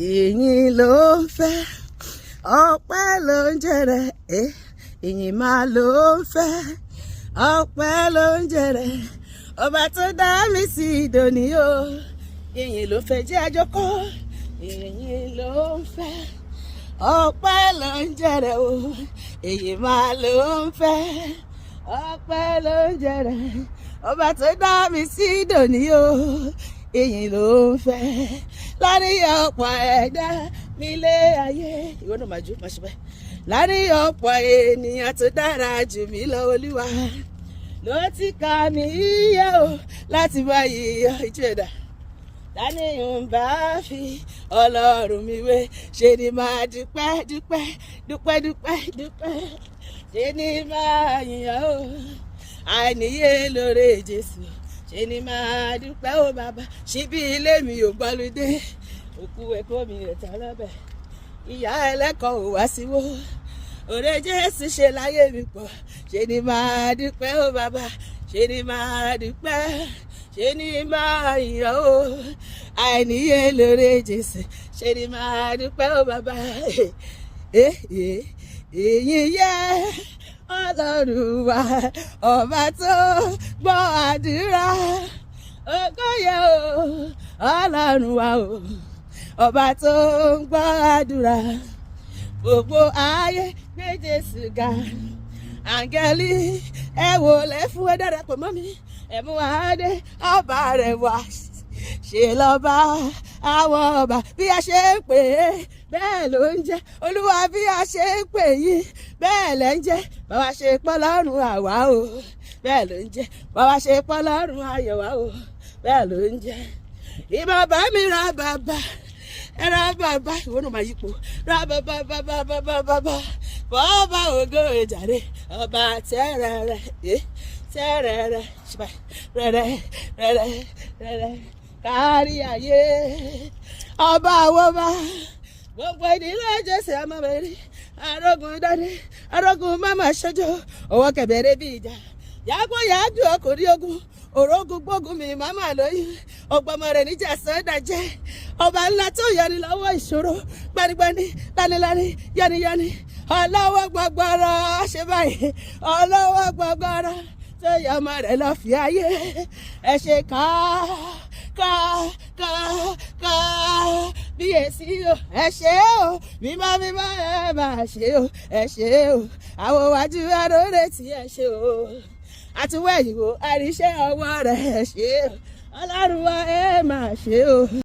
ìyìn ló ń fẹ́ ọpẹ́ ló ń jẹrẹ ìyìn máa ló ń fẹ́ ọpẹ́ ló ń jẹrẹ ọba tó dá mi sí ìdòní o ìyìn ló fẹ́ jẹ́ àjọkọ́ ìyìn ló ń fẹ́ ọpẹ́ ló ń jẹrẹ o ìyìn máa ló ń fẹ́ ọpẹ́ ló ń jẹrẹ ọba tó dá mi sí ìdòní o ìyìn ló ń fẹ́ láàrin ọ̀pọ̀ ẹ̀dá nílé ayé ìwọ náà máa jó máa ṣe bẹ́ẹ̀ láàrin ọ̀pọ̀ ènìyàn tó dára jù mí lọ Olúwa ló ti kà mí yẹ o láti bá yíyọ ìjọ ẹ̀dá dání ń bá fi Ọlọ́run mi wé ṣe ni máa dúpẹ́ dúpẹ́ dúpẹ́ dúpẹ́ dúpẹ́ ṣe ni máa yìnyín o àìníye lóore Jésù ṣe ni máa dúpẹ́ ó bàbá ṣíbí ilé mi ò gbọ́lódé òkú ẹ̀kọ́ mi ẹ̀ta lábẹ́ ìyá ẹlẹ́kọ̀ọ́ ò wá síwó òde Jésù ṣe láyé mi pọ̀ ṣe ni máa dúpẹ́ ó bàbá ṣe ni máa dúpẹ́ ṣe ni máa yìn ó àìníye lóore Jésù ṣe ni máa dúpẹ́ ó bàbá èyí yẹ Ọlọ́run wa ọba tó gbọ́ àdúrà ògo yẹ o Ọlọ́run wa o ọba tó gbọ́ àdúrà gbogbo ayé gbé Jésù ga áńgẹ́lì ẹ wólẹ̀ fún ẹ darapọ̀ mọ́ mi ẹ mú adé ọba rẹ̀ wá ṣe lọ́ba àwọn ọba bí a ṣe ń pè é bẹ́ẹ̀ ló ń jẹ́ Olúwa bí a ṣe ń pè yín bẹ́ẹ̀ lẹ́ ń jẹ́ bàbá ṣe pọ́ lọ́rùn àwa o bẹ́ẹ̀ ló ń jẹ́ bàbá ṣe pọ́ lọ́rùn ayọ̀ wa o bẹ́ẹ̀ ló ń jẹ́ ìmọ̀ bá mi ra bàbá ẹ ra bàbá ìwọ náà máa yípo ra bàbá bàbá bàbá ògo ìjàre ọba tẹ́rẹ̀ẹ́rẹ́ tẹ́rẹ̀ẹ́rẹ́ ṣùgbọ́n rẹ̀rẹ̀ kárí ayé ọba àwọn ọba gbogbo ìdílé Jésù ọmọ mẹ́rin arógun dáadé arógun máma ṣojo owó kẹbẹrẹ bí ìjà yàgbọ́ yàgbọ́ ọkùnrin ogun òrógun gbógun mi máma lóyún ọgbọmọ rẹ níjà sọdà jẹ ọba ńlá tó yọni lọ́wọ́ ìṣòro gbanigbani lánilání yániyáni ọlọ́wọ́ gbọgbọrọ ṣe báyìí ọlọ́wọ́ gbọgbọrọ tó yọ ọmọ rẹ lọ fi ayé ẹ ṣe ká bíyèsí o ẹ ṣé o mímọ́ ẹ máa ṣe o ẹ ṣé o àwọn wájú aróore tí ẹ ṣe o àtúwẹ̀yìnwó àríṣẹ́ ọwọ́ rẹ̀ ẹ ṣé o Ọlọ́run wa ẹ máa ṣe o.